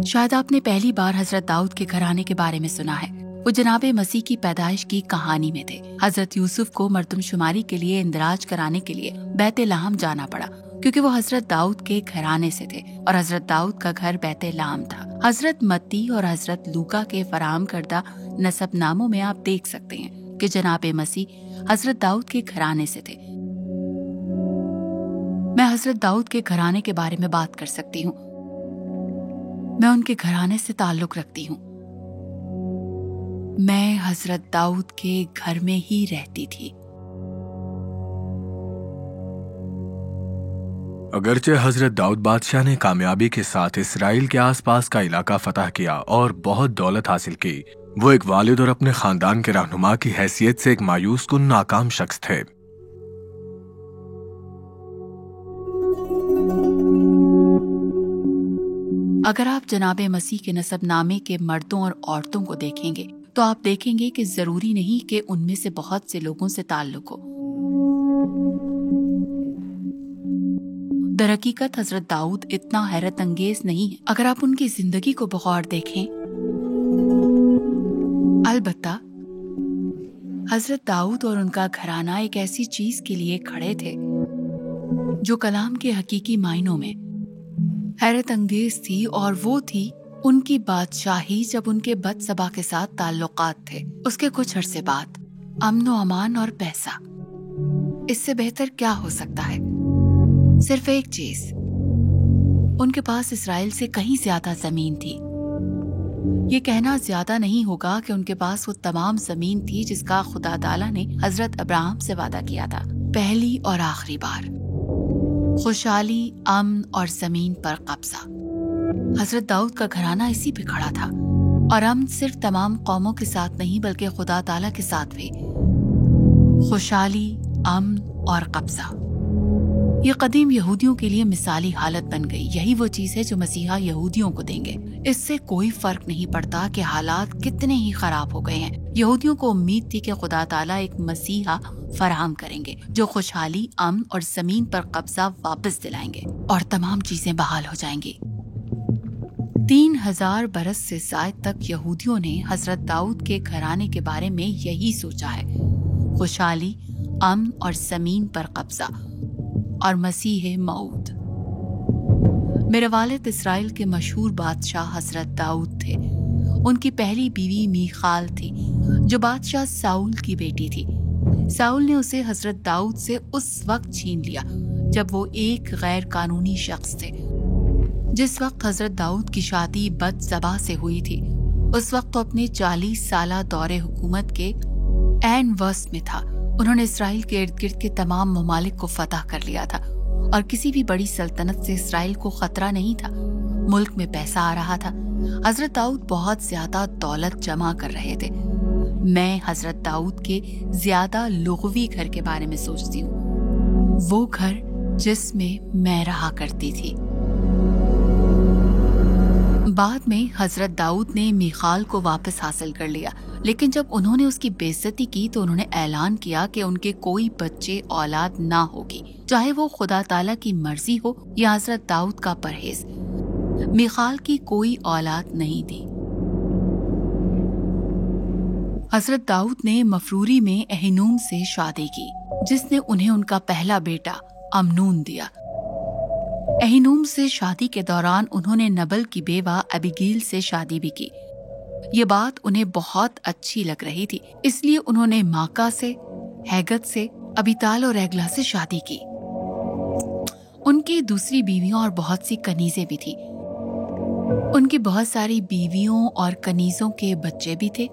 شاید آپ نے پہلی بار حضرت داؤد کے گھرانے کے بارے میں سنا ہے۔ وہ جناب مسیح کی پیدائش کی کہانی میں تھے۔ حضرت یوسف کو مردم شماری کے لیے اندراج کرانے کے لیے بیت لحم جانا پڑا، کیونکہ وہ حضرت داؤد کے گھرانے سے تھے اور حضرت داؤد کا گھر بیت لحم تھا۔ حضرت متی اور حضرت لوکا کے فراہم کردہ نسب ناموں میں آپ دیکھ سکتے ہیں کہ جناب مسیح حضرت داؤد کے گھرانے سے تھے۔ میں حضرت داؤد کے گھرانے کے بارے میں بات کر سکتی ہوں۔ میں ان کے گھرانے سے تعلق رکھتی ہوں۔ میں حضرت داؤد کے گھر میں ہی رہتی تھی۔ اگرچہ حضرت داؤد بادشاہ نے کامیابی کے ساتھ اسرائیل کے آس پاس کا علاقہ فتح کیا اور بہت دولت حاصل کی، وہ ایک والد اور اپنے خاندان کے رہنما کی حیثیت سے ایک مایوس کن ناکام شخص تھے۔ اگر آپ جناب مسیح کے نسب نامے کے مردوں اور عورتوں کو دیکھیں گے تو آپ دیکھیں گے کہ ضروری نہیں کہ ان میں سے بہت سے لوگوں سے تعلق ہو۔ در حقیقت حضرت داؤد اتنا حیرت انگیز نہیں ہے اگر آپ ان کی زندگی کو بغور دیکھیں۔ البتہ حضرت داؤد اور ان کا گھرانہ ایک ایسی چیز کے لیے کھڑے تھے جو کلام کے حقیقی معنوں میں حیرت انگیز تھی، اور وہ تھی ان کی بادشاہی جب ان کے بتسبا کے ساتھ تعلقات تھے۔ اس کے کچھ عرصے بعد امن و امان اور پیسہ، اس سے بہتر کیا ہو سکتا ہے؟ صرف ایک چیز، ان کے پاس اسرائیل سے کہیں زیادہ زمین تھی۔ یہ کہنا زیادہ نہیں ہوگا کہ ان کے پاس وہ تمام زمین تھی جس کا خدا تعالیٰ نے حضرت ابراہیم سے وعدہ کیا تھا، پہلی اور آخری بار۔ خوشحالی، امن اور زمین پر قبضہ۔ حضرت داؤد کا گھرانہ اسی پہ کھڑا تھا، اور امن صرف تمام قوموں کے ساتھ نہیں بلکہ خدا تعالیٰ کے ساتھ بھی۔ خوشحالی، امن اور قبضہ، یہ قدیم یہودیوں کے لیے مثالی حالت بن گئی۔ یہی وہ چیز ہے جو مسیحا یہودیوں کو دیں گے۔ اس سے کوئی فرق نہیں پڑتا کہ حالات کتنے ہی خراب ہو گئے ہیں۔ یہودیوں کو امید تھی کہ خدا تعالیٰ ایک مسیحا فراہم کریں گے جو خوشحالی، امن اور زمین پر قبضہ واپس دلائیں گے، اور تمام چیزیں بحال ہو جائیں گی۔ 3000 برس سے زائد تک یہودیوں نے حضرت داؤد کے گھرانے کے بارے میں یہی سوچا ہے، خوشحالی، امن اور زمین پر قبضہ، اور مسیح موعود۔ میرے والد اسرائیل کے مشہور بادشاہ حضرت داؤد تھے۔ ان کی پہلی بیوی میخال تھی جو بادشاہ ساؤل کی بیٹی تھی۔ ساؤل نے اسے حضرت داؤد سے اس وقت چھین لیا جب وہ ایک غیر قانونی شخص تھے۔ جس وقت حضرت داؤد کی شادی بتسبا سے ہوئی تھی، اس وقت وہ اپنے 40 سالہ دور حکومت کے عین وسط میں تھا۔ انہوں نے اسرائیل کے ارد گرد کے تمام ممالک کو فتح کر لیا تھا، اور کسی بھی بڑی سلطنت سے اسرائیل کو خطرہ نہیں تھا۔ ملک میں پیسہ آ رہا تھا۔ حضرت داؤد بہت زیادہ دولت جمع کر رہے تھے۔ میں حضرت داؤد کے زیادہ لغوی گھر کے بارے میں سوچتی ہوں، وہ گھر جس میں میں رہا کرتی تھی۔ بعد میں حضرت داؤد نے میخال کو واپس حاصل کر لیا، لیکن جب انہوں نے اس کی بے عزتی کی تو انہوں نے اعلان کیا کہ ان کے کوئی بچے اولاد نہ ہوگی، چاہے وہ خدا تعالیٰ کی مرضی ہو یا حضرت داؤد کا پرہیز۔ میخال کی کوئی اولاد نہیں تھی۔ حضرت داؤد نے مفروری میں اہینوم سے شادی کی، جس نے انہیں ان کا پہلا بیٹا امنون دیا۔ اہینوم سے شادی کے دوران انہوں نے نبل کی بیوہ ابیگیل سے شادی بھی کی۔ یہ بات انہیں بہت اچھی لگ رہی تھی، اس لیے انہوں نے ماکا سے، ہیگت سے، ابیتال اور ایگلا سے شادی کی۔ ان کی دوسری بیویوں اور بہت سی کنیزیں بھی تھیں۔ ان کی بہت ساری بیویوں اور کنیزوں کے بچے بھی تھے۔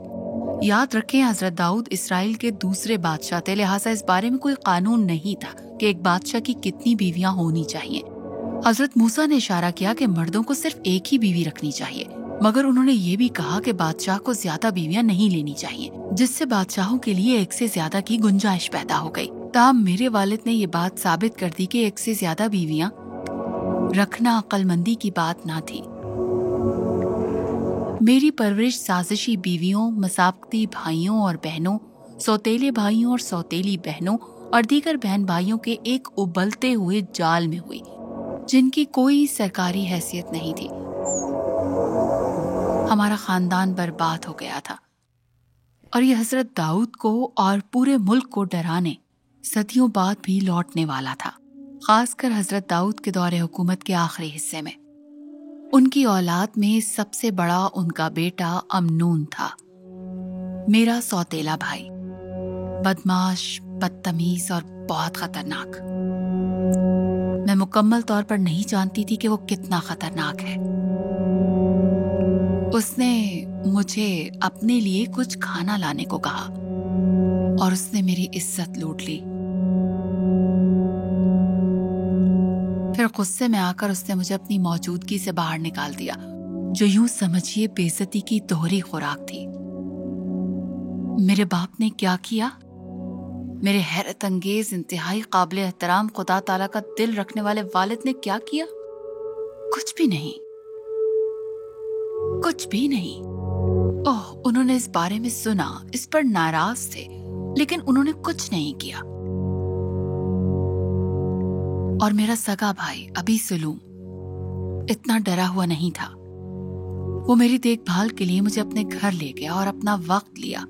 یاد رکھیں حضرت داؤد اسرائیل کے دوسرے بادشاہ تھے، لہٰذا اس بارے میں کوئی قانون نہیں تھا کہ ایک بادشاہ کی کتنی بیویاں ہونی چاہیے۔ حضرت موسیٰ نے اشارہ کیا کہ مردوں کو صرف ایک ہی بیوی رکھنی چاہیے، مگر انہوں نے یہ بھی کہا کہ بادشاہ کو زیادہ بیویاں نہیں لینی چاہیے، جس سے بادشاہوں کے لیے ایک سے زیادہ کی گنجائش پیدا ہو گئی۔ تاہم میرے والد نے یہ بات ثابت کر دی کہ ایک سے زیادہ بیویاں رکھنا عقل مندی کی بات نہ تھی۔ میری پرورش سازشی بیویوں، مسابقتی بھائیوں اور بہنوں، سوتیلے بھائیوں اور سوتیلی بہنوں اور دیگر بہن بھائیوں کے ایک ابلتے ہوئے جال میں ہوئی، جن کی کوئی سرکاری حیثیت نہیں تھی۔ हमारा खानदान बर्बाद हो गया था और ये हजरत दाऊद को और पूरे मुल्क को डराने सदियों बाद भी लौटने वाला था, खासकर हजरत दाऊद के दौरे हुकूमत के आखिरी हिस्से में। उनकी औलाद में सबसे बड़ा उनका बेटा अमनून था, मेरा सौतेला भाई, बदमाश, बदतमीज और बहुत खतरनाक। मैं मुकम्मल तौर पर नहीं जानती थी कि वो कितना खतरनाक है। उसने मुझे अपने लिए कुछ खाना लाने को कहा और उसने मेरी इज्जत लूट ली। फिर गुस्से में आकर उसने मुझे अपनी मौजूदगी से बाहर निकाल दिया, जो यूं समझिए बेइज्जती की दोहरी खुराक थी। मेरे बाप ने क्या किया? मेरे हैरत अंगेज, इंतहाई काबिल एहतराम, खुदा ताला का दिल रखने वाले वालिद ने क्या किया? कुछ भी नहीं, कुछ भी नहीं। ओह, उन्होंने इस बारे में सुना, इस पर नाराज थे, लेकिन उन्होंने कुछ नहीं किया। और मेरा सगा भाई अबी सलूम इतना डरा हुआ नहीं था। वो मेरी देखभाल के लिए मुझे अपने घर ले गया और अपना वक्त लिया।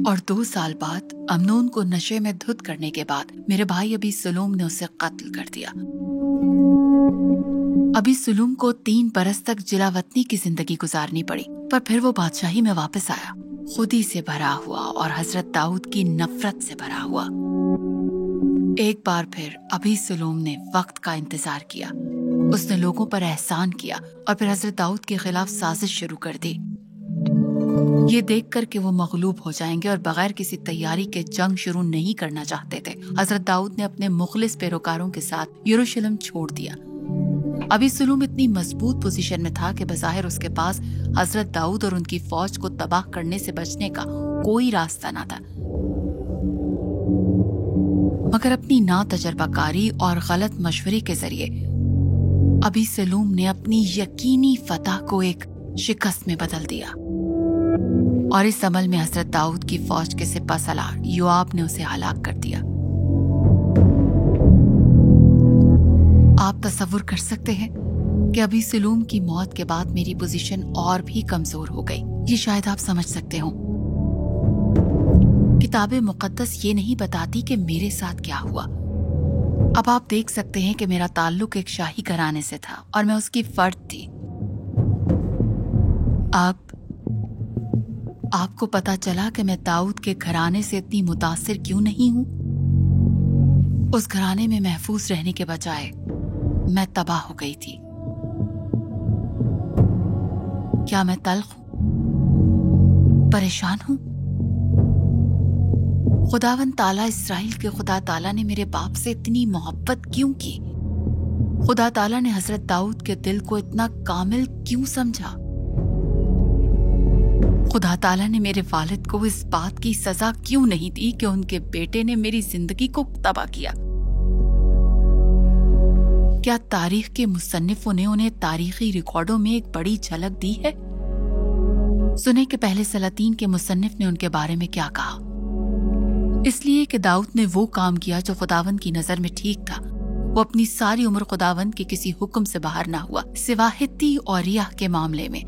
और 2 साल बाद अमनून को नशे में धुत करने के बाद मेरे भाई अबी सलूम ने उसे कत्ल कर दिया। अबी सलूम को 3 बरस तक जिलावतनी की जिंदगी गुजारनी पड़ी, पर फिर वो बादशाही में वापस आया, खुदी से भरा हुआ और हजरत दाऊद की नफरत से भरा हुआ। एक बार फिर अबी सलूम ने वक्त का इंतजार किया। उसने लोगों पर एहसान किया और फिर हजरत दाऊद के खिलाफ साजिश शुरू कर दी। ये देखकर कि वो मगलूब हो जाएंगे और बगैर किसी तैयारी के जंग शुरू नहीं करना चाहते थे, हजरत दाऊद ने अपने मुखलिस पैरोकारों के साथ यरूशलेम छोड़ दिया। अबी सलूम इतनी मजबूत पोजीशन में था कि बज़ाहिर उसके पास हजरत दाऊद और उनकी फौज को तबाह करने से बचने का कोई रास्ता ना था। मगर अपनी नातजर्बाकारी और गलत मशवरे के जरिए अबी सलूम ने अपनी यकीनी फतह को एक शिकस्त में बदल दिया और इस अमल में हजरत दाऊद की फौज के सिपहसालार योआब ने उसे हलाक कर दिया। आप तसव्वुर कर सकते हैं कि अबी सलूम की मौत के बाद मेरी पोजीशन और भी कमजोर हो गई। ये शायद आप समझ सकते हो। किताब मुकद्दस ये नहीं बताती कि मेरे साथ क्या हुआ। अब आप देख सकते हैं कि मेरा ताल्लुक एक शाही घराने से था और मैं उसकी फर्द थी। आपको पता चला कि मैं दाऊद के घराने से इतनी मुतासिर क्यों नहीं हूं? उस घराने में महफूज रहने के बजाय मैं तबाह हो गई थी। क्या मैं तल्ख हूं? परेशान हूं? खुदावंद ताला, इस्राइल के खुदा ताला ने मेरे बाप से इतनी मोहब्बत क्यों की? खुदा ताला ने हजरत दाऊद के दिल को इतना कामिल क्यों समझा? खुदा ताला ने मेरे वालिद को इस बात की सजा क्यों नहीं दी कि उनके बेटे ने मेरी जिंदगी को तबाह किया? क्या तारीख के मुसन्निफों ने उन्हें तारीखी रिकॉर्डों में एक बड़ी झलक दी है? सुने कि पहले सलातीन के मुसन्निफ ने उनके बारे में क्या कहा। इसलिए कि दाऊद ने वो काम किया जो खुदावंद की नजर में ठीक था। वो अपनी सारी उम्र खुदावंद के किसी हुक्म से बाहर ना हुआ, सिवा हित्ती और रियाह के मामले में।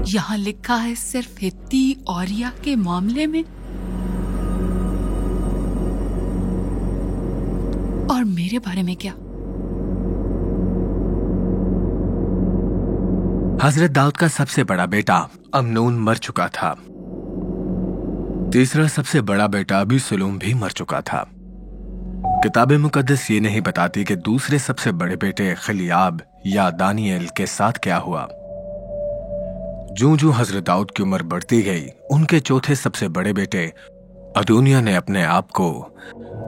यहाँ लिखा है सिर्फ हित्ती और रियाह के मामले में। और मेरे बारे में क्या? हजरत दाऊद का सबसे बड़ा बेटा अमनून मर चुका था। तीसरा सबसे बड़ा बेटा अबी सलूम भी मर चुका था। किताब मुकद्दस ये नहीं बताती कि दूसरे सबसे बड़े बेटे खलियाब या दानियल के साथ क्या हुआ। जूं-जूं हजरत दाऊद की उम्र बढ़ती गई, उनके चौथे सबसे बड़े बेटे अदोनिया ने अपने आप को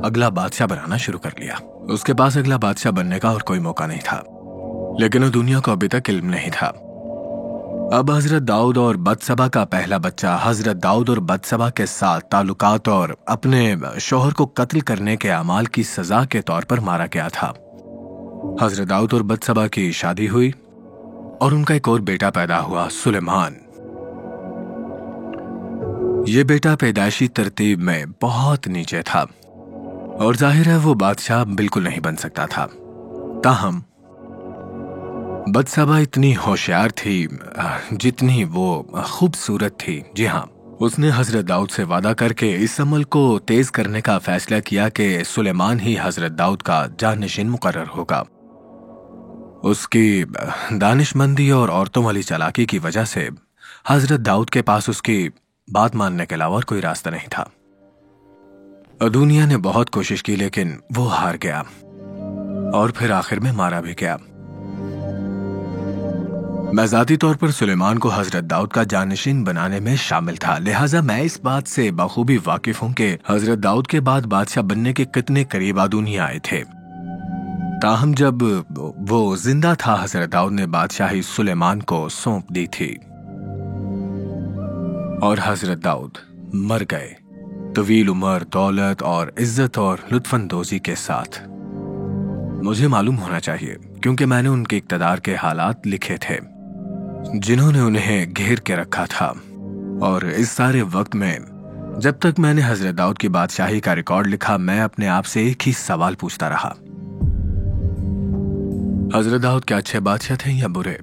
अगला बादशाह बनाना शुरू कर लिया। उसके पास अगला बादशाह बनने का और कोई मौका नहीं था, लेकिन अदोनिया को अभी तक इल्म नहीं था। अब हजरत दाऊद और बत्सबा का पहला बच्चा हजरत दाऊद और बत्सबा के साथ ताल्लुकात और अपने शौहर को कत्ल करने के अमाल की सजा के तौर पर मारा गया था। हजरत दाऊद और बत्सबा की शादी हुई और उनका एक और बेटा पैदा हुआ, सुलेमान। ये बेटा पैदाइशी तरतीब में बहुत नीचे था और जाहिर है वो बादशाह बिल्कुल नहीं बन सकता था। ताहम बदसबा इतनी होशियार थी जितनी वो खूबसूरत थी। जी हाँ, उसने हजरत दाऊद से वादा करके इस अमल को तेज करने का फैसला किया कि सुलेमान ही हजरत दाऊद का जानशिन मुकर्रर होगा। उसकी दानिशमंदी और औरतों वाली चालाकी की वजह से हजरत दाऊद के पास उसकी बात मानने के अलावा और कोई रास्ता नहीं था। दुनिया ने बहुत कोशिश की लेकिन वो हार गया और फिर आखिर में मारा भी गया। मैं ज़ाती तौर पर सुलेमान को हजरत दाऊद का जानशीन बनाने में शामिल था, लिहाजा मैं इस बात से बखूबी वाकिफ हूं कि हजरत दाऊद के बाद बादशाह बनने के कितने करीब दुनिया आए थे। ताहम जब वो जिंदा था, हजरत दाऊद ने बादशाही सुलेमान को सौंप दी थी और हजरत दाऊद मर गए, तवील उम्र, दौलत और इज्जत और लुत्फानंदोजी के साथ। मुझे मालूम होना चाहिए क्योंकि मैंने उनके इक्तदार के हालात लिखे थे जिन्होंने उन्हें घेर के रखा था। और इस सारे वक्त में जब तक मैंने हजरत दाऊद की बादशाही का रिकॉर्ड लिखा, मैं अपने आप से एक ही सवाल पूछता रहा, हजरत दाऊद क्या अच्छे बादशाह थे या बुरे?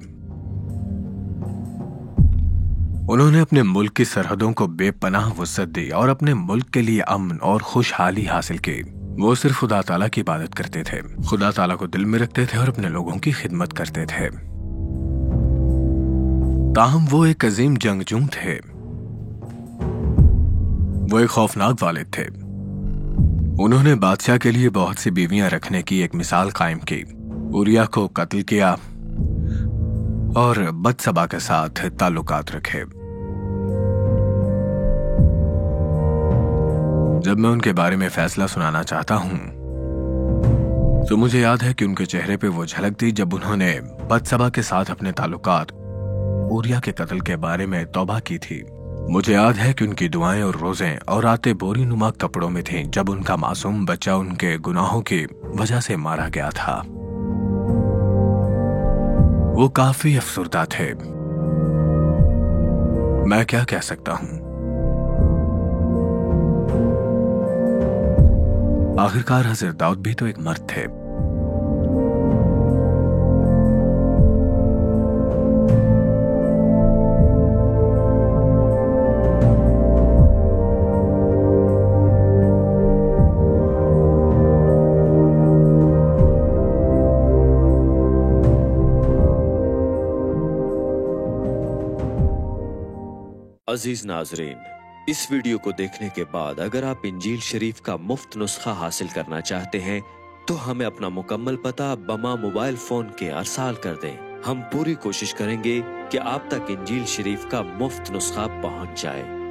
उन्होंने अपने मुल्क की सरहदों को बेपनाह वुसअत दी और अपने मुल्क के लिए अमन और खुशहाली हासिल की। वो सिर्फ खुदा ताला की इबादत करते थे, खुदा ताला को दिल में रखते थे और अपने लोगों की खिदमत करते थे। ताहम वो एक अजीम जंगजू थे, वो एक खौफनाक वालिद थे। उन्होंने बादशाह के लिए बहुत सी बीवियां रखने की एक मिसाल कायम की, उरिया को कत्ल किया और बदसबा के साथ ताल्लुकात रखे। जब मैं उनके बारे में फैसला सुनाना चाहता हूं तो मुझे याद है कि उनके चेहरे पे वो झलक थी जब उन्होंने बदसबा के साथ अपने ताल्लुकात उरिया के कत्ल के बारे में तौबा की थी। मुझे याद है कि उनकी दुआएं और रोजें और रातें बोरी नुमा कपड़ों में थीं जब उनका मासूम बच्चा उनके गुनाहों की वजह से मारा गया था। वो काफी अफसुर्दा थे। मैं क्या कह सकता हूं? आखिरकार हजरत दाऊद भी तो एक मर्द थे। अजीज नाजरीन, इस वीडियो को देखने के बाद अगर आप इंजील शरीफ का मुफ्त नुस्खा हासिल करना चाहते हैं तो हमें अपना मुकम्मल पता बमा मोबाइल फोन के अरसाल कर दें। हम पूरी कोशिश करेंगे कि आप तक इंजील शरीफ का मुफ्त नुस्खा पहुंच जाए।